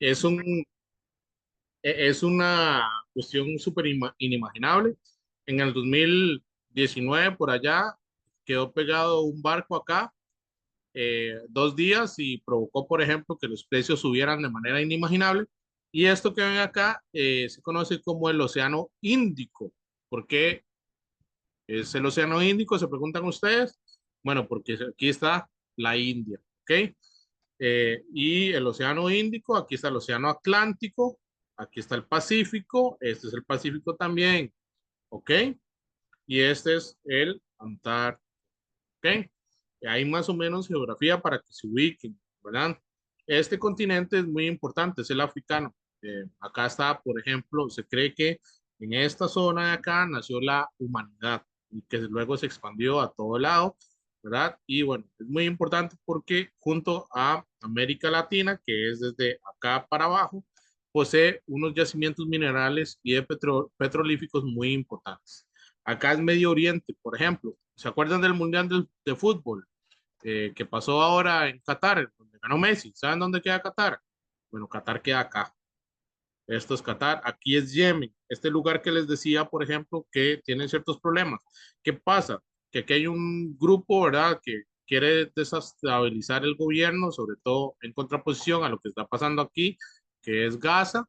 es es una cuestión súper inimaginable. En el 2019, por allá, quedó pegado un barco acá 2 días y provocó, por ejemplo, que los precios subieran de manera inimaginable. Y esto que ven acá se conoce como el Océano Índico. ¿Por qué es el Océano Índico? Se preguntan ustedes. Bueno, porque aquí está la India, ¿ok? Y el Océano Índico, aquí está el Océano Atlántico, aquí está el Pacífico, este es el Pacífico también, ¿ok? Y este es el Antártico, ¿ok? Hay más o menos geografía para que se ubiquen, ¿verdad? Este continente es muy importante, es el africano. Acá está, por ejemplo, se cree que en esta zona de acá nació la humanidad y que luego se expandió a todo lado, ¿verdad? Y bueno, es muy importante porque junto a América Latina, que es desde acá para abajo, posee unos yacimientos minerales y de petrolíficos muy importantes. Acá es Medio Oriente, por ejemplo. ¿Se acuerdan del Mundial de Fútbol que pasó ahora en Qatar, donde ganó Messi? ¿Saben dónde queda Qatar? Bueno, Qatar queda acá. Esto es Qatar. Aquí es Yemen. Este lugar que les decía, por ejemplo, que tienen ciertos problemas. ¿Qué pasa? Que aquí hay un grupo, ¿verdad?, que quiere desestabilizar el gobierno, sobre todo en contraposición a lo que está pasando aquí, que es Gaza.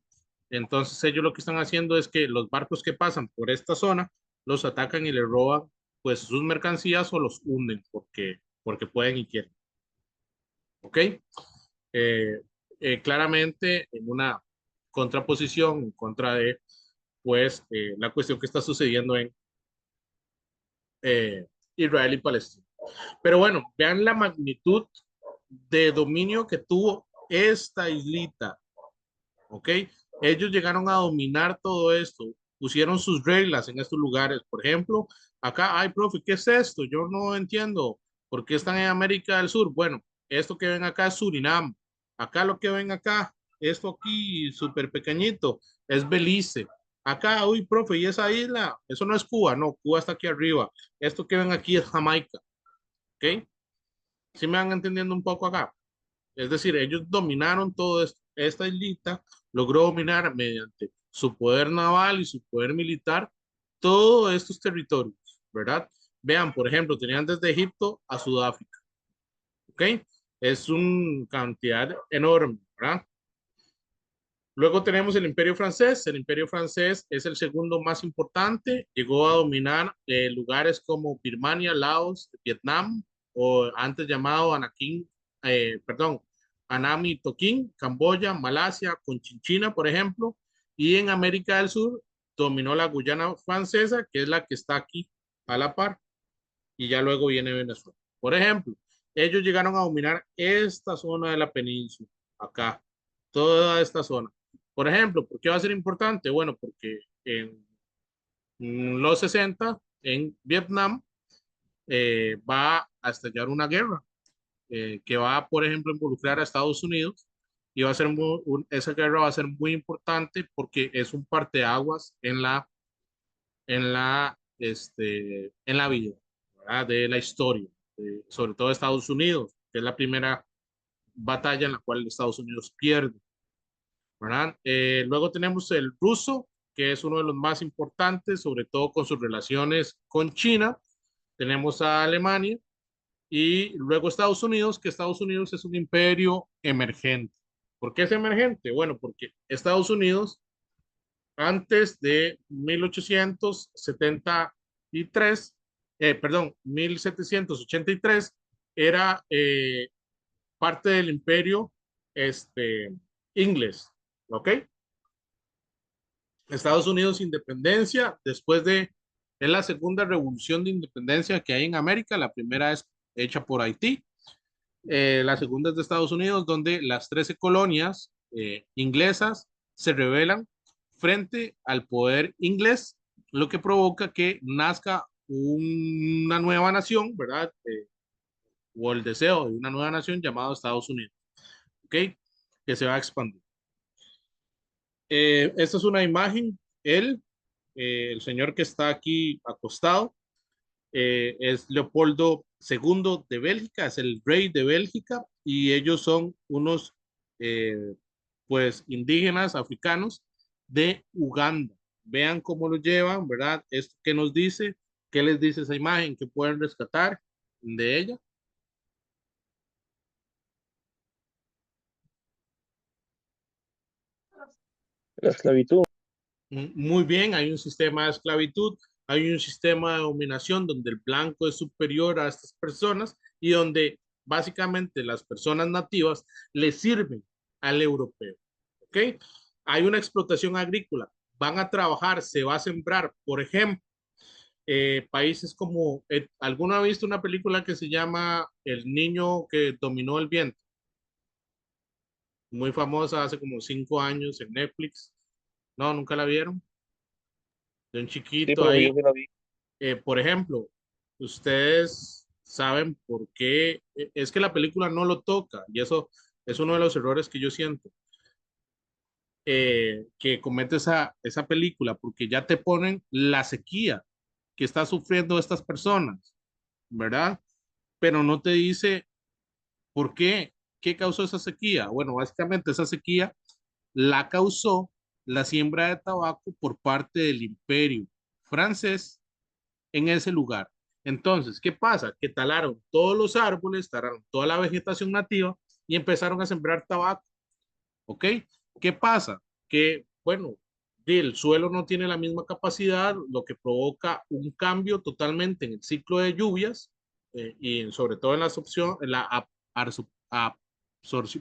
Entonces ellos lo que están haciendo es que los barcos que pasan por esta zona los atacan y les roban pues sus mercancías o los hunden porque pueden y quieren. ¿Ok? Eh, claramente en una contraposición en contra de pues la cuestión que está sucediendo en eh, Israel y Palestina. Pero bueno, vean la magnitud de dominio que tuvo esta islita, ¿ok? Ellos llegaron a dominar todo esto, pusieron sus reglas en estos lugares. Por ejemplo, acá, ay, profe, ¿qué es esto? Yo no entiendo. ¿Por qué están en América del Sur? Bueno, esto que ven acá es Surinam. Acá lo que ven acá, esto aquí súper pequeñito, es Belice. Acá, uy, profe, ¿y esa isla? Eso no es Cuba, no, Cuba está aquí arriba. Esto que ven aquí es Jamaica, ¿ok? ¿Sí me van entendiendo un poco acá? Es decir, ellos dominaron todo esto. Esta islita logró dominar mediante su poder naval y su poder militar todos estos territorios, ¿verdad? Vean, por ejemplo, tenían desde Egipto a Sudáfrica, ¿ok? Es una cantidad enorme, ¿verdad? Luego tenemos el Imperio Francés. El Imperio Francés es el segundo más importante. Llegó a dominar lugares como Birmania, Laos, Vietnam, o antes llamado perdón, Annam y Tonkin, Camboya, Malasia, Conchinchina, por ejemplo. Y en América del Sur dominó la Guyana Francesa, que es la que está aquí a la par, y ya luego viene Venezuela. Por ejemplo, ellos llegaron a dominar esta zona de la península, acá, toda esta zona. Por ejemplo, ¿por qué va a ser importante? Bueno, porque en los 60 en Vietnam, va a estallar una guerra que va, por ejemplo, a involucrar a Estados Unidos y va a ser esa guerra va a ser muy importante porque es un parteaguas en la vida, ¿verdad?, de la historia, sobre todo de Estados Unidos, que es la primera batalla en la cual Estados Unidos pierde, ¿verdad? Luego tenemos el ruso, que es uno de los más importantes, sobre todo con sus relaciones con China. Tenemos a Alemania y luego Estados Unidos, que Estados Unidos es un imperio emergente. ¿Por qué es emergente? Bueno, porque Estados Unidos antes de 1873, perdón, 1783, era parte del imperio inglés, ¿ok? Estados Unidos independencia, es la segunda revolución de independencia que hay en América, la primera es hecha por Haití, la segunda es de Estados Unidos, donde las 13 colonias inglesas se rebelan frente al poder inglés, lo que provoca que nazca una nueva nación, ¿verdad? O el deseo de una nueva nación llamada Estados Unidos, ¿ok? Que se va a expandir. Esta es una imagen, el señor que está aquí acostado, es Leopoldo II de Bélgica, es el rey de Bélgica, y ellos son unos pues indígenas africanos de Uganda. Vean cómo lo llevan, ¿verdad? Esto que nos dice, qué les dice esa imagen, que pueden rescatar de ella. La esclavitud. Muy bien, hay un sistema de esclavitud, hay un sistema de dominación donde el blanco es superior a estas personas y donde básicamente las personas nativas le sirven al europeo. ¿Ok? Hay una explotación agrícola, van a trabajar, se va a sembrar, por ejemplo, países como, ¿alguno ha visto una película que se llama El niño que dominó el viento? Muy famosa hace como 5 años en Netflix. No, nunca la vieron. De un Sí, chiquito profe, ahí. yo sí la vi. Por ejemplo, ustedes saben por qué, es que la película no lo toca y eso es uno de los errores que yo siento que comete esa película, porque ya te ponen la sequía que está sufriendo estas personas, ¿verdad? Pero no te dice por qué, qué causó esa sequía. Bueno, básicamente esa sequía la causó la siembra de tabaco por parte del imperio francés en ese lugar. Entonces, ¿qué pasa? Que talaron todos los árboles, talaron toda la vegetación nativa y empezaron a sembrar tabaco. ¿Ok? ¿Qué pasa? Que, bueno, el suelo no tiene la misma capacidad, lo que provoca un cambio totalmente en el ciclo de lluvias y sobre todo en la absorción,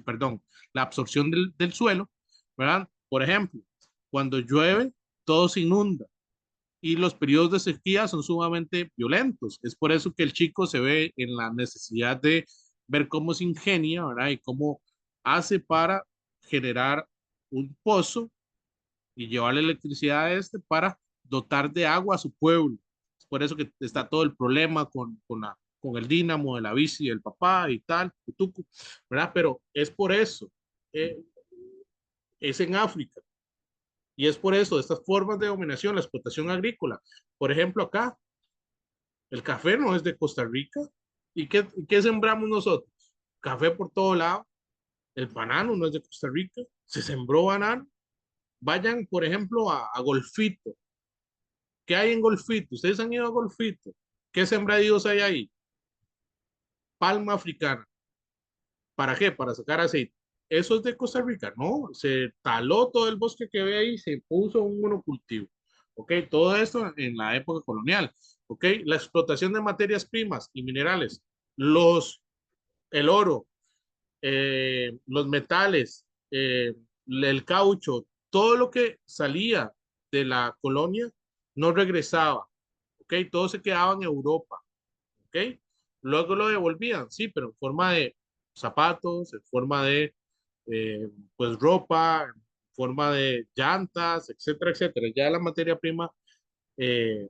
perdón, la absorción del suelo, ¿verdad? Por ejemplo, cuando llueve, todo se inunda y los periodos de sequía son sumamente violentos. Es por eso que el chico se ve en la necesidad de ver cómo se ingenia, ¿verdad? Y cómo hace para generar un pozo y llevarle electricidad a este para dotar de agua a su pueblo. Es por eso que está todo el problema con el dínamo de la bici del papá y tal, tutucu, ¿verdad? Pero es por eso, eh, es en África. Y es por eso, de estas formas de dominación, la explotación agrícola. Por ejemplo, acá, el café no es de Costa Rica. ¿Y qué sembramos nosotros? Café por todo lado. El banano no es de Costa Rica. Se sembró banano. Vayan, por ejemplo, a Golfito. ¿Qué hay en Golfito? Ustedes han ido a Golfito. ¿Qué sembradíos hay ahí? Palma africana. ¿Para qué? Para sacar aceite. ¿Eso es de Costa Rica? No, se taló todo el bosque que ve ahí, se puso un monocultivo. ¿Ok? Todo esto en la época colonial. ¿Ok? La explotación de materias primas y minerales, el oro, los metales, el caucho, todo lo que salía de la colonia no regresaba. ¿Ok? Todo se quedaba en Europa. ¿Ok? Luego lo devolvían, sí, pero en forma de zapatos, en forma de, pues, ropa, en forma de llantas, etcétera, etcétera. Ya la materia prima eh,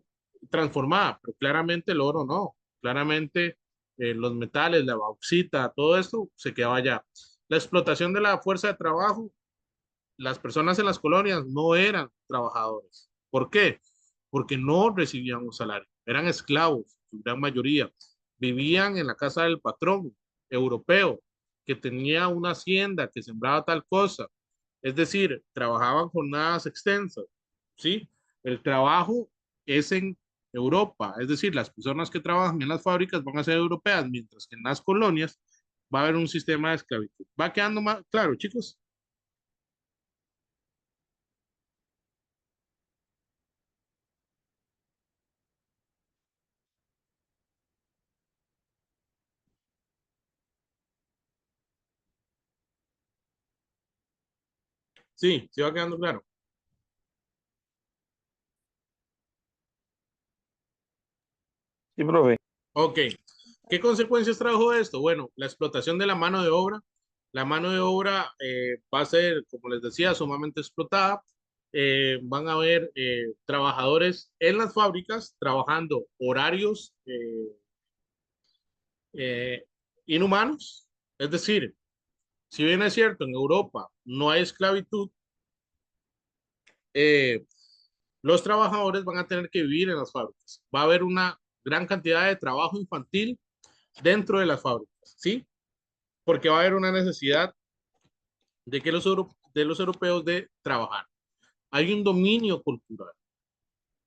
transformada, pero claramente el oro no. Claramente los metales, la bauxita, todo esto se quedaba allá. La explotación de la fuerza de trabajo, las personas en las colonias no eran trabajadores. ¿Por qué? Porque no recibían un salario, eran esclavos, su gran mayoría. Vivían en la casa del patrón europeo que tenía una hacienda, que sembraba tal cosa. Es decir, trabajaban jornadas extensas, ¿sí? El trabajo es en Europa, es decir, las personas que trabajan en las fábricas van a ser europeas, mientras que en las colonias va a haber un sistema de esclavitud. ¿Va quedando más claro, chicos? Sí, sí va quedando claro. Sí, profe. Ok, ¿qué consecuencias trajo esto? Bueno, la explotación de la mano de obra. La mano de obra va a ser, como les decía, sumamente explotada. Van a haber trabajadores en las fábricas trabajando horarios eh, inhumanos. Es decir, si bien es cierto, en Europa no hay esclavitud, eh, los trabajadores van a tener que vivir en las fábricas. Va a haber una gran cantidad de trabajo infantil dentro de las fábricas, ¿sí? Porque va a haber una necesidad de que de los europeos de trabajar. Hay un dominio cultural.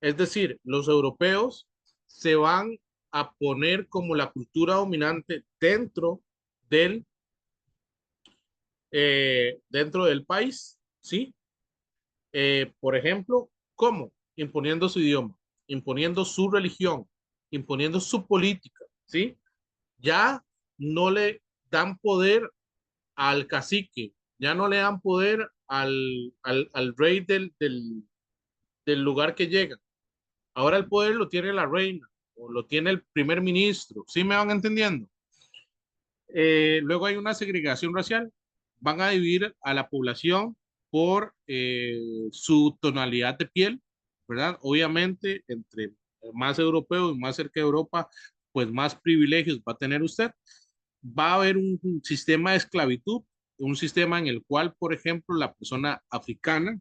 Es decir, los europeos se van a poner como la cultura dominante del, dentro del país, ¿sí? Por ejemplo, ¿cómo? Imponiendo su idioma, imponiendo su religión, imponiendo su política, ¿sí? Ya no le dan poder al cacique, ya no le dan poder al rey del lugar que llega. Ahora el poder lo tiene la reina o lo tiene el primer ministro, ¿sí me van entendiendo? Luego hay una segregación racial, van a dividir a la población por su tonalidad de piel, ¿verdad? Obviamente, entre más europeo y más cerca de Europa, pues más privilegios va a tener usted. Va a haber un sistema de esclavitud, un sistema en el cual, por ejemplo, la persona africana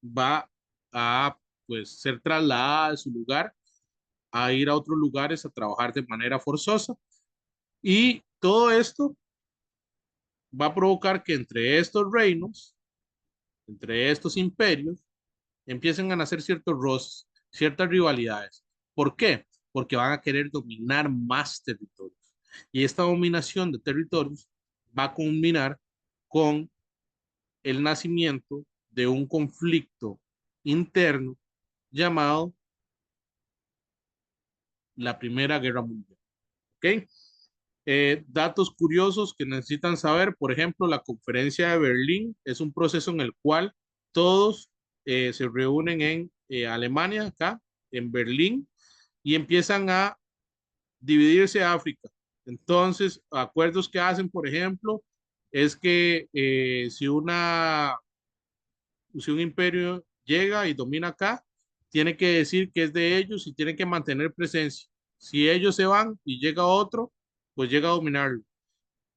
va a pues ser trasladada de su lugar a ir a otros lugares a trabajar de manera forzosa y todo esto va a provocar que entre estos reinos, entre estos imperios, empiecen a nacer ciertos roces, ciertas rivalidades. ¿Por qué? Porque van a querer dominar más territorios. Y esta dominación de territorios va a culminar con el nacimiento de un conflicto interno llamado la Primera Guerra Mundial. ¿Ok? Datos curiosos que necesitan saber, por ejemplo, la conferencia de Berlín es un proceso en el cual todos se reúnen en Alemania, acá, en Berlín, y empiezan a dividirse África. Entonces, acuerdos que hacen, por ejemplo, es que si un imperio llega y domina acá, tiene que decir que es de ellos y tiene que mantener presencia. Si ellos se van y llega otro, pues llega a dominarlo.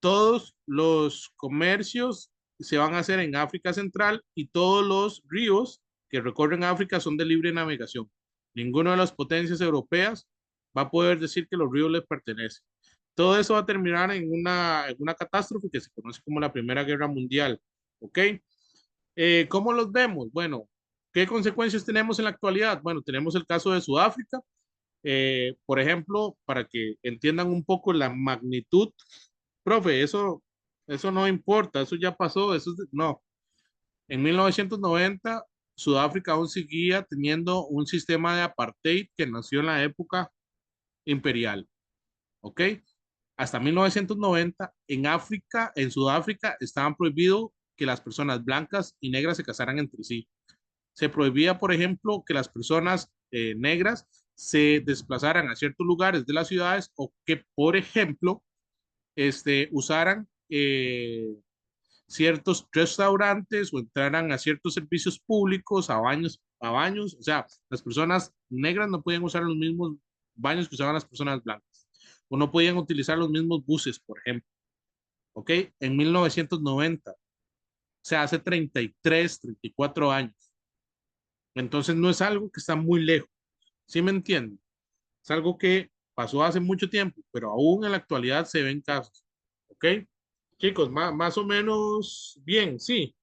Todos los comercios se van a hacer en África Central y todos los ríos que recorren África son de libre navegación. Ninguna de las potencias europeas va a poder decir que los ríos les pertenecen. Todo eso va a terminar en una catástrofe que se conoce como la Primera Guerra Mundial. ¿Ok? ¿Cómo los vemos? Bueno, ¿qué consecuencias tenemos en la actualidad? Bueno, tenemos el caso de Sudáfrica, por ejemplo, para que entiendan un poco la magnitud. Profe, eso no importa, eso ya pasó, no. En 1990, Sudáfrica aún seguía teniendo un sistema de apartheid que nació en la época imperial, ¿ok? Hasta 1990, en África, en Sudáfrica, estaban prohibido que las personas blancas y negras se casaran entre sí. Se prohibía, por ejemplo, que las personas negras se desplazaran a ciertos lugares de las ciudades o que, por ejemplo, usaran ciertos restaurantes o entraran a ciertos servicios públicos, a baños. O sea, las personas negras no podían usar los mismos baños que usaban las personas blancas. O no podían utilizar los mismos buses, por ejemplo. ¿Ok? En 1990. O sea, hace 33, 34 años. Entonces no es algo que está muy lejos. ¿Sí me entienden? Es algo que pasó hace mucho tiempo, pero aún en la actualidad se ven casos. ¿Ok? Chicos, más o menos bien, sí.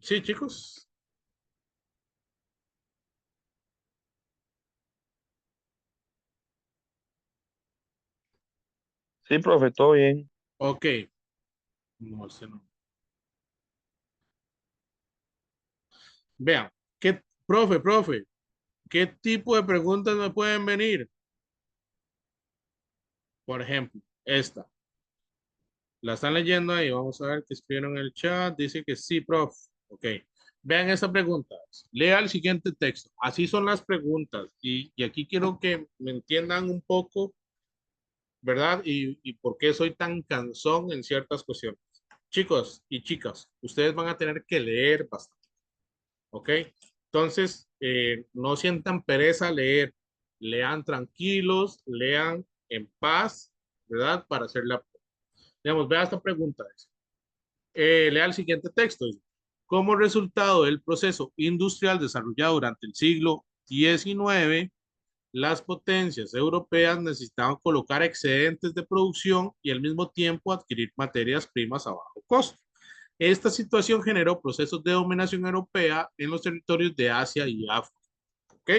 Sí, chicos. Sí, profe, todo bien. Ok. No, ese no. Vean, profe, ¿qué tipo de preguntas me pueden venir? Por ejemplo, esta. La están leyendo ahí. Vamos a ver qué escribieron en el chat. Dice que sí, profe. Ok. Vean esta pregunta. Lea el siguiente texto. Así son las preguntas. Y aquí quiero que me entiendan un poco, ¿verdad? Y por qué soy tan cansón en ciertas cuestiones. Chicos y chicas, ustedes van a tener que leer bastante. ¿Ok? Entonces, no sientan pereza leer, lean tranquilos, lean en paz, ¿verdad? Para hacer la, digamos, vea esta pregunta. Lea el siguiente texto. Dice, como resultado del proceso industrial desarrollado durante el siglo XIX, las potencias europeas necesitaban colocar excedentes de producción y al mismo tiempo adquirir materias primas a bajo costo. Esta situación generó procesos de dominación europea en los territorios de Asia y África. ¿Ok?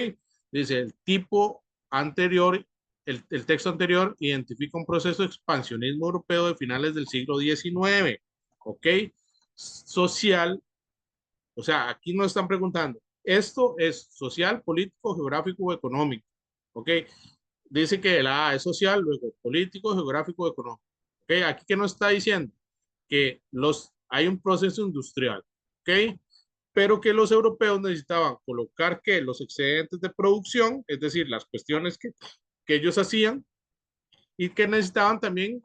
Dice, el tipo anterior, el texto anterior identifica un proceso de expansionismo europeo de finales del siglo XIX. ¿Ok? Social, o sea, aquí nos están preguntando, esto es social, político, geográfico o económico. ¿Ok? Dice que la A es social, luego político, geográfico, económico. ¿Ok? Aquí que nos está diciendo que hay un proceso industrial. ¿Ok? Pero que los europeos necesitaban colocar que los excedentes de producción, es decir, las cuestiones que ellos hacían, y que necesitaban también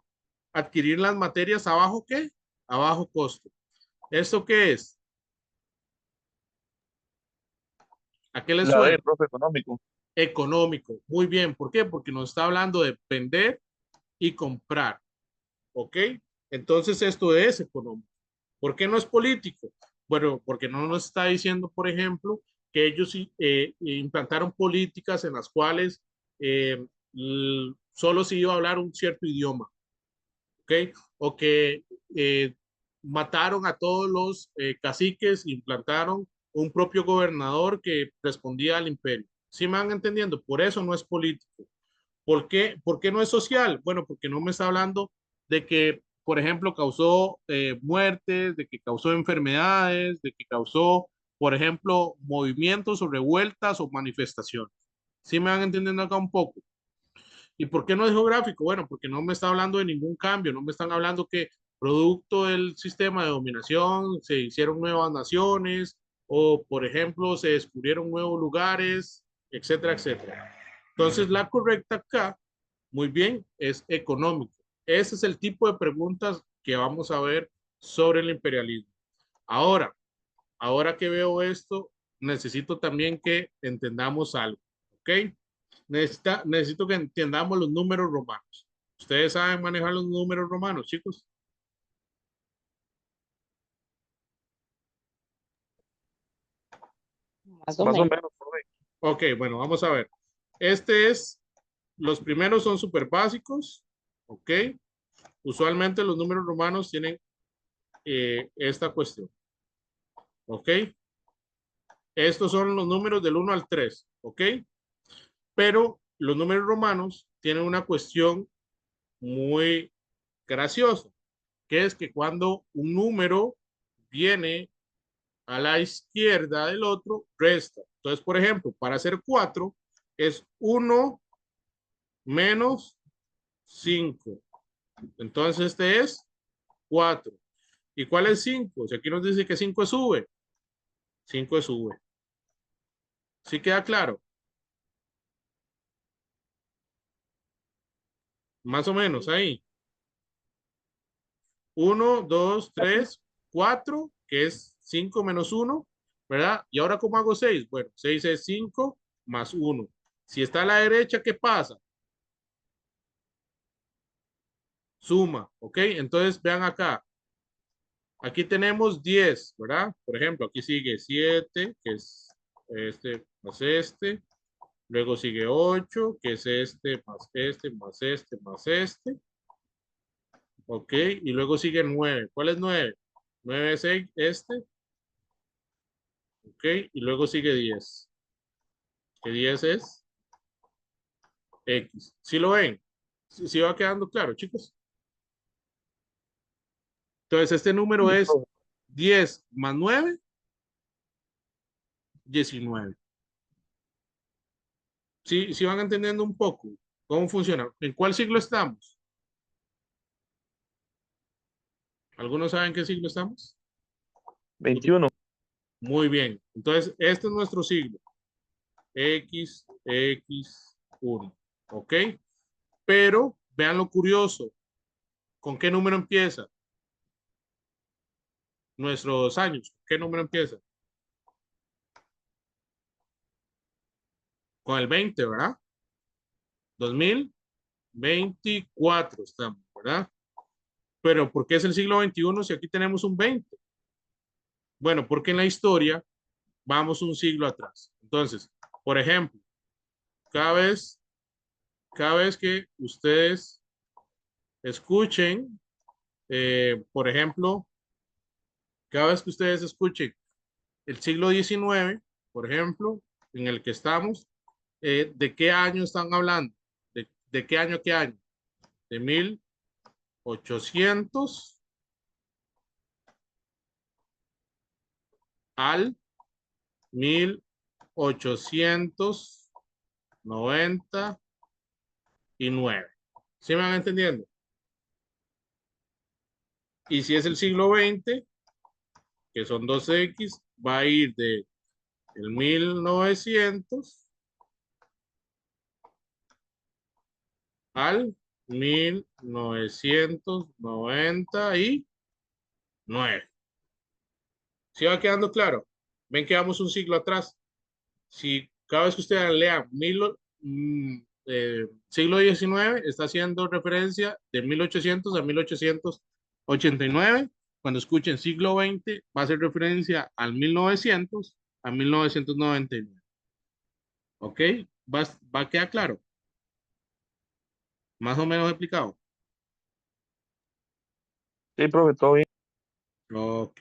adquirir las materias a bajo ¿qué? A bajo costo. ¿Esto qué es? ¿A qué les La D, suena? profe, económico. Económico. Muy bien. ¿Por qué? Porque nos está hablando de vender y comprar. ¿Ok? Entonces esto es económico. ¿Por qué no es político? Bueno, porque no nos está diciendo, por ejemplo, que ellos implantaron políticas en las cuales solo se iba a hablar un cierto idioma, ¿ok? O que mataron a todos los caciques, implantaron un propio gobernador que respondía al imperio. ¿Sí me van entendiendo? Por eso no es político. ¿Por qué no es social? Bueno, porque no me está hablando de que, por ejemplo, causó muertes, de que causó enfermedades, de que causó, por ejemplo, movimientos o revueltas o manifestaciones. ¿Sí me van entendiendo acá un poco? ¿Y por qué no es geográfico? Bueno, porque no me está hablando de ningún cambio, no me están hablando que producto del sistema de dominación se hicieron nuevas naciones o, por ejemplo, se descubrieron nuevos lugares, etcétera, etcétera. Entonces, la correcta acá, muy bien, es económico. Ese es el tipo de preguntas que vamos a ver sobre el imperialismo. Ahora, ahora que veo esto, necesito también que entendamos algo, ¿ok? Necesito que entendamos los números romanos. ¿Ustedes saben manejar los números romanos, chicos? Más o Más o menos. menos, profe. Ok, bueno, vamos a ver. Los primeros son súper básicos, ¿ok? Usualmente los números romanos tienen esta cuestión, ¿ok? Estos son los números del 1 al 3, ¿ok? Pero los números romanos tienen una cuestión muy graciosa, que es que cuando un número viene a la izquierda del otro, resta. Entonces, por ejemplo, para hacer 4 es 1 menos 5. Entonces, este es 4. ¿Y cuál es 5? Si aquí nos dice que 5 es V, 5 es V. ¿Sí queda claro? Más o menos ahí. 1, 2, Aquí. 3, 4, que es 5 menos 1, ¿verdad? Y ahora, ¿cómo hago 6? Bueno, 6 es 5 más 1. Si está a la derecha, ¿qué pasa? Suma, ¿ok? Entonces, vean acá. Aquí tenemos 10, ¿verdad? Por ejemplo, aquí sigue 7, que es este más este. Luego sigue 8, que es este más este más este más este. ¿Ok? Y luego sigue 9. ¿Cuál es 9? 9 es este. ¿Ok? Y luego sigue 10. Que 10 es X. ¿Sí lo ven? ¿Sí va quedando claro, chicos? Entonces, este número Sí, es profe. 10 más 9, 19. ¿Sí van entendiendo un poco cómo funciona? ¿En cuál siglo estamos? ¿Algunos saben qué siglo estamos? 21. Muy bien. Entonces, este es nuestro siglo. X, X, 1. ¿Ok? Pero vean lo curioso. ¿Con qué número empieza? Nuestros años. ¿Qué número empieza? Con el 20, ¿verdad? 2024 estamos, ¿verdad? Pero ¿por qué es el siglo XXI si aquí tenemos un 20? Bueno, porque en la historia vamos un siglo atrás. Entonces, Por ejemplo, cada vez, cada vez que ustedes escuchen, por ejemplo, cada vez que ustedes escuchen el siglo XIX, por ejemplo, en el que estamos, ¿de qué año están hablando? ¿De qué año a qué año? De 1800 al 1899. ¿Sí me van entendiendo? Y si es el siglo XX, que son 2X, va a ir de el 1900 al 1999. ¿Sí va quedando claro? Ven que vamos un siglo atrás. Si cada vez que usted lea siglo XIX, está haciendo referencia de 1800 a 1889. Cuando escuchen siglo XX, va a hacer referencia al 1900 a 1999. ¿Ok? Va a quedar claro. Más o menos explicado. Sí, profe, todo bien. Ok.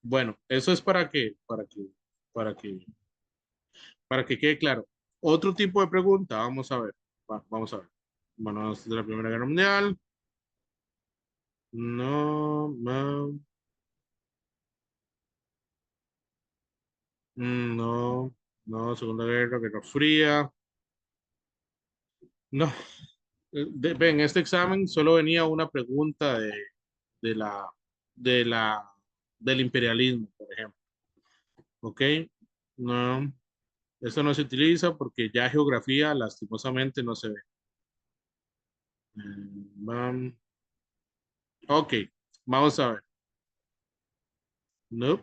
Bueno, eso es para que, para que quede claro. Otro tipo de pregunta, vamos a ver. Vamos a ver. Bueno, es de la Primera Guerra Mundial. No, no, no, no, Segunda Guerra, Guerra Fría. No, ven, este examen solo venía una pregunta de la, de la, del imperialismo, por ejemplo. ¿Ok? No, esto no se utiliza porque ya geografía lastimosamente no se ve. Vam- ok, vamos a ver. No,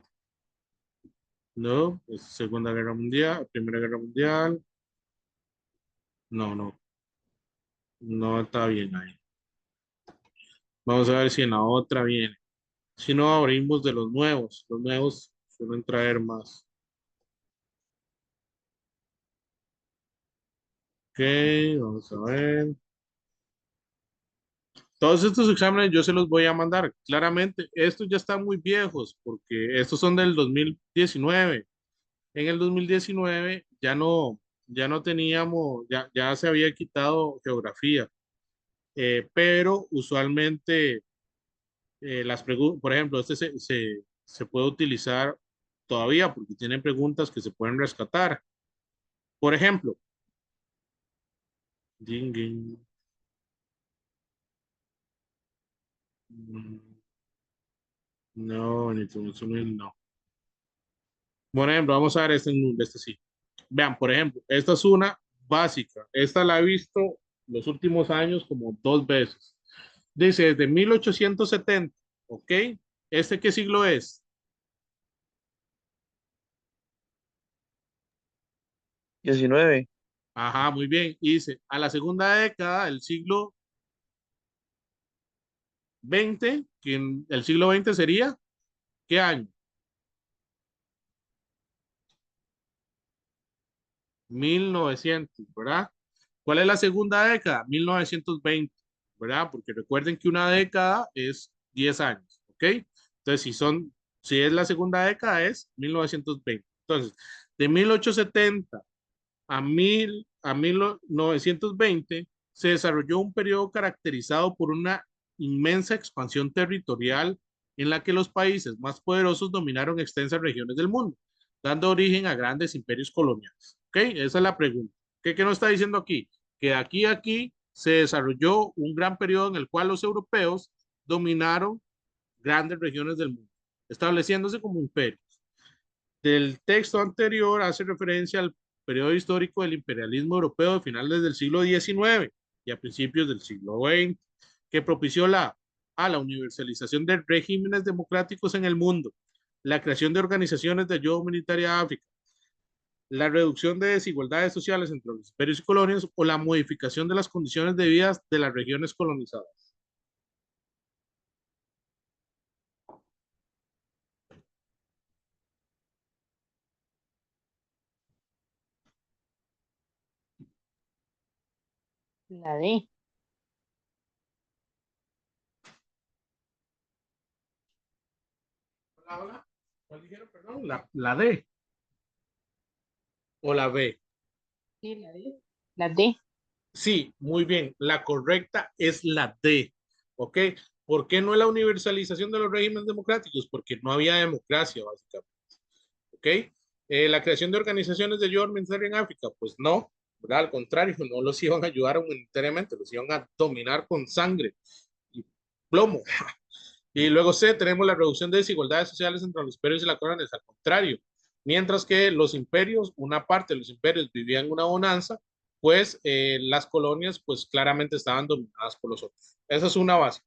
no, es Segunda Guerra Mundial, Primera Guerra Mundial. No, no, no está bien ahí. Vamos a ver si en la otra viene. Si no, abrimos de los nuevos. Los nuevos suelen traer más. Ok, vamos a ver. Todos estos exámenes yo se los voy a mandar. Claramente, estos ya están muy viejos porque estos son del 2019. En el 2019 ya no teníamos, ya se había quitado geografía. Pero usualmente las preguntas, por ejemplo, se puede utilizar todavía porque tienen preguntas que se pueden rescatar. Por ejemplo, ding, ding, mm, no, ni tu- no. Por ejemplo, vamos a ver este sí. Vean, por ejemplo, esta es una básica. Esta la he visto los últimos años como dos veces. Dice desde 1870, ¿ok? ¿Este qué siglo es? 19. Ajá, muy bien. Y dice, a la segunda década del siglo XX, que en el siglo XX sería, ¿qué año? 1900, ¿verdad? ¿Cuál es la segunda década? 1920, ¿verdad? Porque recuerden que una década es 10 años, ¿ok? Entonces, si es la segunda década, es 1920. Entonces, de 1870 a 1920 se desarrolló un periodo caracterizado por una inmensa expansión territorial en la que los países más poderosos dominaron extensas regiones del mundo, dando origen a grandes imperios coloniales. ¿Ok? Esa es la pregunta. ¿Qué nos está diciendo aquí? Que de aquí a aquí se desarrolló un gran periodo en el cual los europeos dominaron grandes regiones del mundo, estableciéndose como imperios. Del texto anterior hace referencia al periodo histórico del imperialismo europeo de finales del siglo XIX y a principios del siglo XX, que propició la universalización de regímenes democráticos en el mundo, la creación de organizaciones de ayuda humanitaria a África, la reducción de desigualdades sociales entre los imperios y colonias o la modificación de las condiciones de vida de las regiones colonizadas. La D. Hola, hola. ¿Cuál dijeron, perdón? La D o la B. Sí, la D. La D. Sí, muy bien. La correcta es la D. ¿Ok? ¿Por qué no es la universalización de los regímenes democráticos? Porque no había democracia, básicamente. ¿Ok? La creación de organizaciones de ayuda humanitaria en África, pues no, ¿verdad? Al contrario, no los iban a ayudar humanitariamente, los iban a dominar con sangre y plomo. Y luego C, tenemos la reducción de desigualdades sociales entre los imperios y las colonias, al contrario. Mientras que los imperios, una parte de los imperios vivían una bonanza, pues las colonias pues claramente estaban dominadas por los otros. Esa es una base.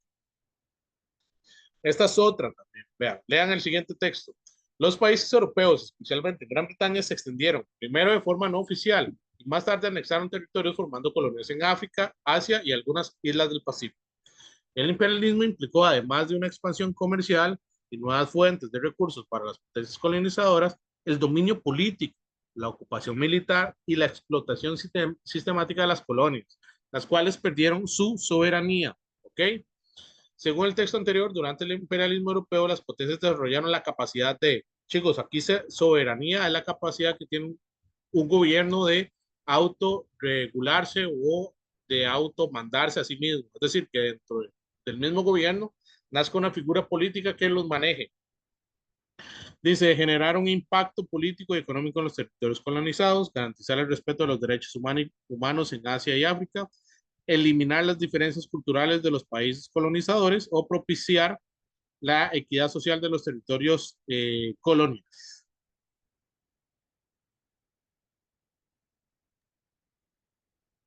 Esta es otra también. Vean, lean el siguiente texto. Los países europeos, especialmente Gran Bretaña, se extendieron primero de forma no oficial y más tarde anexaron territorios formando colonias en África, Asia y algunas islas del Pacífico. El imperialismo implicó, además de una expansión comercial y nuevas fuentes de recursos para las potencias colonizadoras, el dominio político, la ocupación militar y la explotación sistemática de las colonias, las cuales perdieron su soberanía. ¿Ok? Según el texto anterior, durante el imperialismo europeo, las potencias desarrollaron la capacidad de, chicos, aquí soberanía es la capacidad que tiene un gobierno de autorregularse o de automandarse a sí mismo. Es decir, que del mismo gobierno nazca una figura política que los maneje. Dice, generar un impacto político y económico en los territorios colonizados, garantizar el respeto de los derechos humanos en Asia y África, eliminar las diferencias culturales de los países colonizadores o propiciar la equidad social de los territorios coloniales.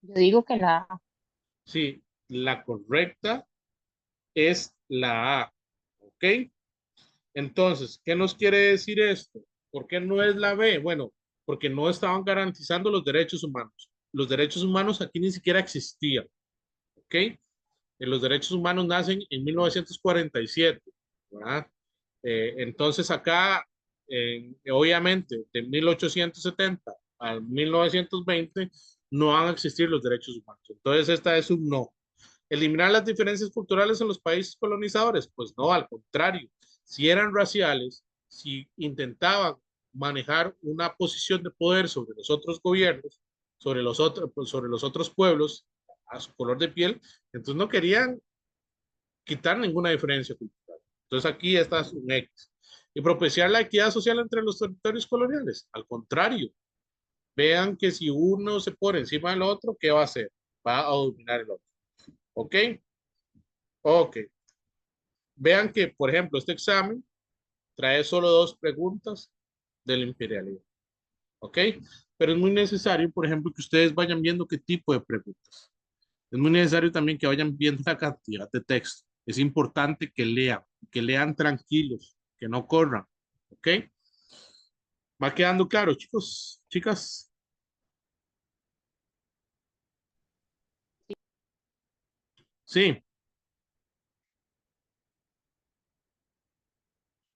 Yo digo que la A. Sí, la correcta es la A. ¿Ok? Entonces, ¿qué nos quiere decir esto? ¿Por qué no es la B? Bueno, porque no estaban garantizando los derechos humanos. Los derechos humanos aquí ni siquiera existían. ¿Ok? Los derechos humanos nacen en 1947, ¿verdad? Entonces acá, obviamente, de 1870 al 1920 no van a existir los derechos humanos. Entonces esta es un no. ¿Eliminar las diferencias culturales en los países colonizadores? Pues no, al contrario. Si eran raciales, si intentaban manejar una posición de poder sobre los otros gobiernos, sobre los otros pueblos, a su color de piel, entonces no querían quitar ninguna diferencia cultural. Entonces aquí está un X. Y propiciar la equidad social entre los territorios coloniales. Al contrario, vean que si uno se pone encima del otro, ¿qué va a hacer? Va a dominar el otro. ¿Ok? Ok. Vean que, por ejemplo, este examen trae solo dos preguntas del imperialismo. ¿Ok? Pero es muy necesario, por ejemplo, que ustedes vayan viendo qué tipo de preguntas. Es muy necesario también que vayan viendo la cantidad de texto. Es importante que lean tranquilos, que no corran. ¿Ok? ¿Va quedando claro, chicos, chicas? Sí,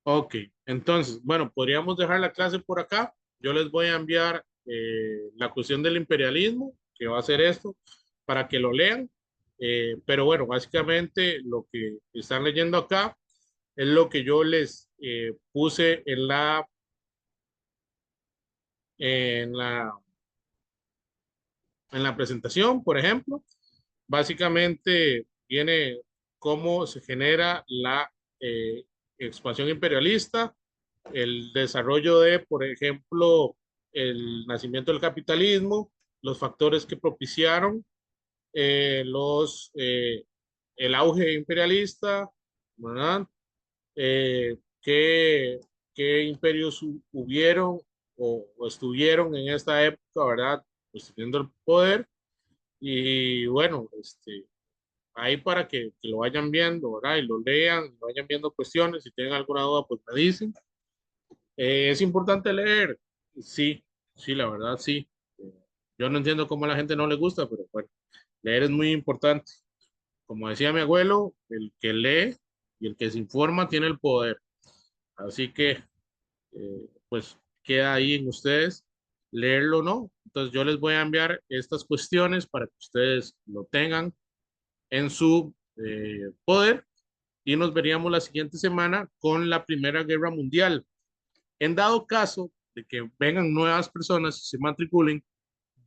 ok. Entonces, bueno, podríamos dejar la clase por acá. Yo les voy a enviar la cuestión del imperialismo, que va a ser esto, para que lo lean. Pero bueno, básicamente lo que están leyendo acá es lo que yo les puse en la, en la presentación, por ejemplo. Básicamente viene cómo se genera la expansión imperialista, el desarrollo de, por ejemplo, el nacimiento del capitalismo, los factores que propiciaron el auge imperialista, ¿verdad? Eh, ¿qué, qué imperios hubieron o estuvieron en esta época, ¿verdad? Pues teniendo el poder. Y bueno, ahí para que lo vayan viendo, ¿verdad? Y lo lean, lo vayan viendo cuestiones. Si tienen alguna duda, pues me dicen. Es importante leer. Sí, sí, la verdad, sí. Eh, yo no entiendo cómo a la gente no le gusta, pero bueno, leer es muy importante. Como decía mi abuelo, el que lee y el que se informa tiene el poder. Así que, pues, queda ahí en ustedes. leerlo o no. Entonces yo les voy a enviar estas cuestiones para que ustedes lo tengan en su poder y nos veríamos la siguiente semana con la Primera Guerra Mundial. En dado caso de que vengan nuevas personas y se matriculen,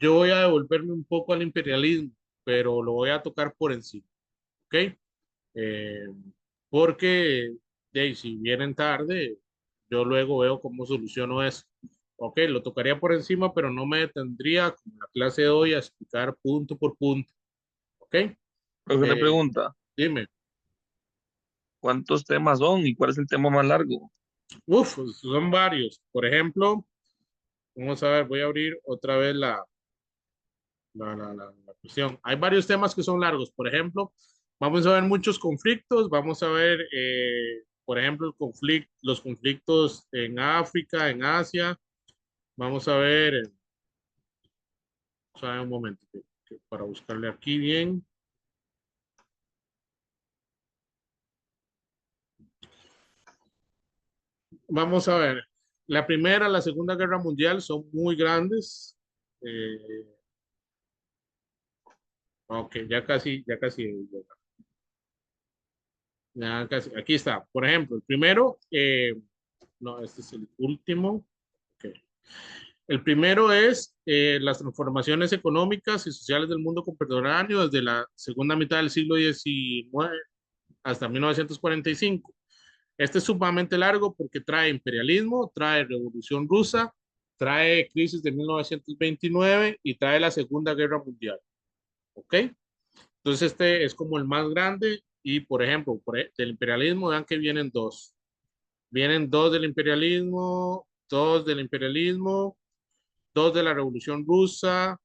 yo voy a devolverme un poco al imperialismo, pero lo voy a tocar por encima, ¿ok? Eh, porque si vienen tarde, yo luego veo cómo soluciono eso. Ok, lo tocaría por encima, pero no me detendría como la clase de hoy a explicar punto por punto. Ok, Profe, una eh, pregunta. dime. ¿Cuántos temas son y cuál es el tema más largo? Uf, son varios. Por ejemplo, vamos a ver, voy a abrir otra vez la cuestión. Hay varios temas que son largos. Por ejemplo, vamos a ver muchos conflictos. Vamos a ver, por ejemplo, los conflictos en África, en Asia. Vamos a ver, vamos a ver un momento para buscarle aquí bien. Vamos a ver. La Primera, la Segunda Guerra Mundial son muy grandes. Eh, ok, ya casi. Ya casi. Aquí está. Por ejemplo, el primero, no, este es el último. Ok. El primero es las transformaciones económicas y sociales del mundo contemporáneo desde la segunda mitad del siglo XIX hasta 1945. Este es sumamente largo porque trae imperialismo, trae revolución rusa, trae crisis de 1929 y trae la Segunda Guerra Mundial. ¿Ok? Entonces este es como el más grande y, por ejemplo, del imperialismo, vean que vienen dos. Vienen dos del imperialismo, dos del imperialismo, dos de la Revolución Rusa,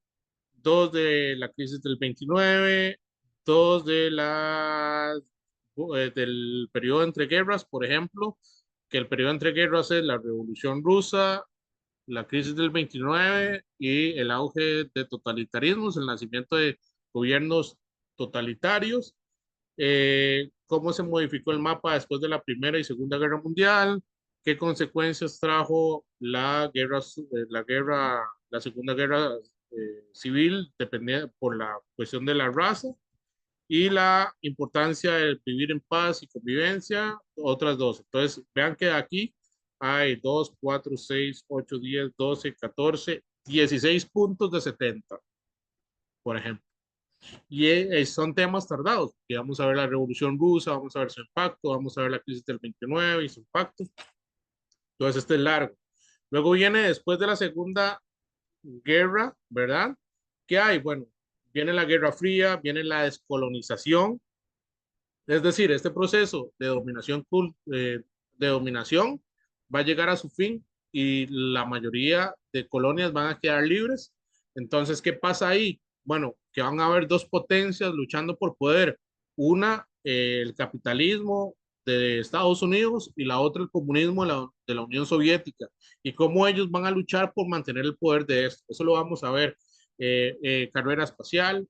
dos de la crisis del 29, dos del periodo entre guerras, por ejemplo, que el periodo entre guerras es la Revolución Rusa, la crisis del 29 y el auge de totalitarismos, el nacimiento de gobiernos totalitarios, cómo se modificó el mapa después de la Primera y Segunda Guerra Mundial, qué consecuencias trajo la Segunda Guerra Civil, dependiendo por la cuestión de la raza, y la importancia de vivir en paz y convivencia, otras dos. Entonces, vean que aquí hay 2, 4, 6, 8, 10, 12, 14, 16 puntos de 70, por ejemplo. Y son temas tardados, que vamos a ver la Revolución Rusa, vamos a ver su impacto, vamos a ver la crisis del 29 y su impacto. Entonces, este es largo. Luego viene después de la Segunda Guerra, ¿verdad? ¿Qué hay? Bueno, viene la Guerra Fría, viene la descolonización, es decir, este proceso de dominación va a llegar a su fin y la mayoría de colonias van a quedar libres. Entonces, ¿qué pasa ahí? Bueno, que van a haber dos potencias luchando por poder. Una, el capitalismo de Estados Unidos y la otra, el comunismo de la Unión Soviética. Y cómo ellos van a luchar por mantener el poder de esto. Eso lo vamos a ver. Carrera espacial,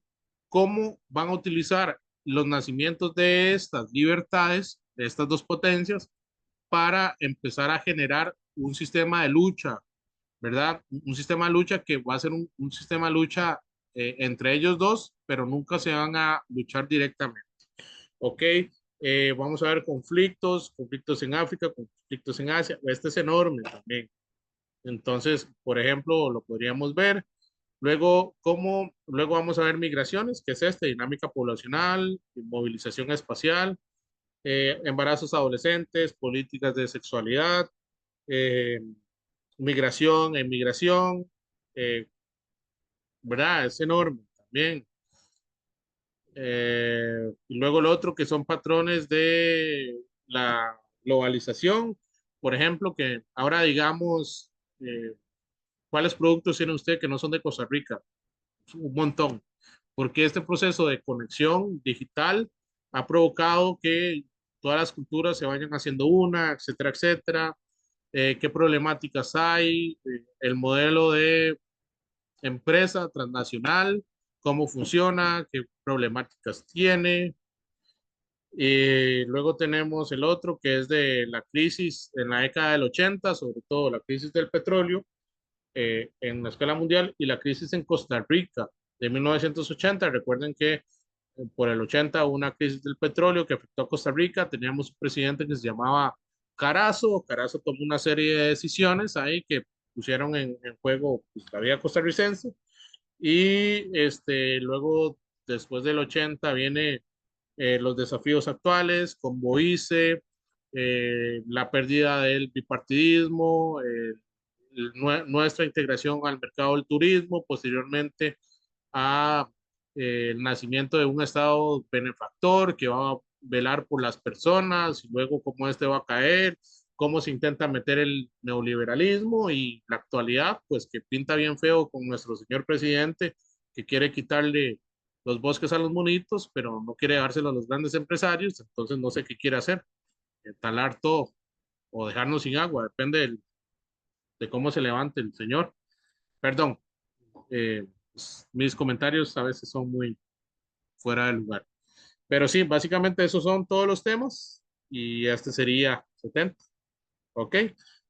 cómo van a utilizar los nacimientos de estas libertades, de estas dos potencias, para empezar a generar un sistema de lucha, ¿verdad? Un sistema de lucha que va a ser un sistema de lucha entre ellos dos, pero nunca se van a luchar directamente. ¿Ok? Vamos a ver conflictos en África, conflictos en Asia. Este es enorme también. Entonces, por ejemplo, lo podríamos ver. Luego vamos a ver migraciones, que es dinámica poblacional, movilización espacial, embarazos adolescentes, políticas de sexualidad, eh, migración, emigración, eh, ¿verdad? Es enorme también. Y luego lo otro que son patrones de la globalización, por ejemplo, que ahora digamos, ¿cuáles productos tiene usted que no son de Costa Rica? Un montón, porque este proceso de conexión digital ha provocado que todas las culturas se vayan haciendo una, etcétera, etcétera. ¿Qué problemáticas hay? El modelo de empresa transnacional, cómo funciona, qué problemáticas tiene. Luego tenemos el otro que es de la crisis en la década del 80, sobre todo la crisis del petróleo, en la escala mundial y la crisis en Costa Rica de 1980. Recuerden que por el 80 hubo una crisis del petróleo que afectó a Costa Rica. Teníamos un presidente que se llamaba Carazo. Carazo tomó una serie de decisiones ahí que pusieron en juego pues, la vida costarricense. Y luego, después del 80, viene los desafíos actuales con Boise, la pérdida del bipartidismo, nuestra integración al mercado del turismo, posteriormente a el nacimiento de un Estado benefactor que va a velar por las personas, y luego cómo este va a caer, cómo se intenta meter el neoliberalismo y la actualidad, pues que pinta bien feo con nuestro señor presidente que quiere quitarle los bosques a los monitos, pero no quiere dárselo a los grandes empresarios, entonces no sé qué quiere hacer, talar todo o dejarnos sin agua, depende de cómo se levante el señor. Perdón, mis comentarios a veces son muy fuera de lugar. Pero sí, básicamente esos son todos los temas y este sería 70, ¿ok?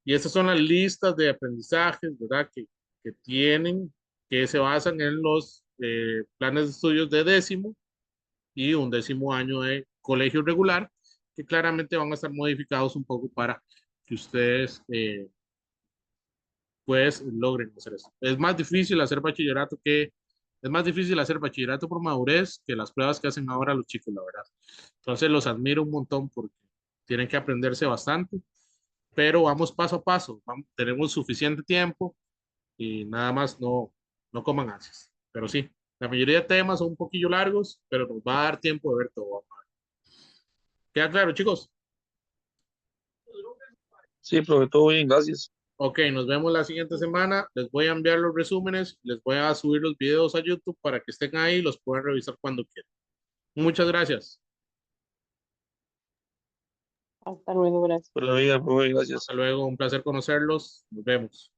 Y estas son las listas de aprendizajes, ¿verdad? Que tienen, que se basan en los planes de estudios de décimo y un 10º año de colegio regular, que claramente van a estar modificados un poco para que ustedes pues logren hacer eso. Es más difícil hacer bachillerato por madurez que las pruebas que hacen ahora los chicos, la verdad. Entonces los admiro un montón porque tienen que aprenderse bastante, pero vamos paso a paso, tenemos suficiente tiempo y nada más no coman ansias. Pero sí, la mayoría de temas son un poquillo largos, pero nos va a dar tiempo de ver todo. ¿Queda claro, chicos? Sí, profe, todo bien, gracias. Ok, nos vemos la siguiente semana. Les voy a enviar los resúmenes, les voy a subir los videos a YouTube para que estén ahí y los puedan revisar cuando quieran. Muchas gracias. Hasta luego, gracias. Pero bien, profe, gracias. Hasta luego, un placer conocerlos. Nos vemos.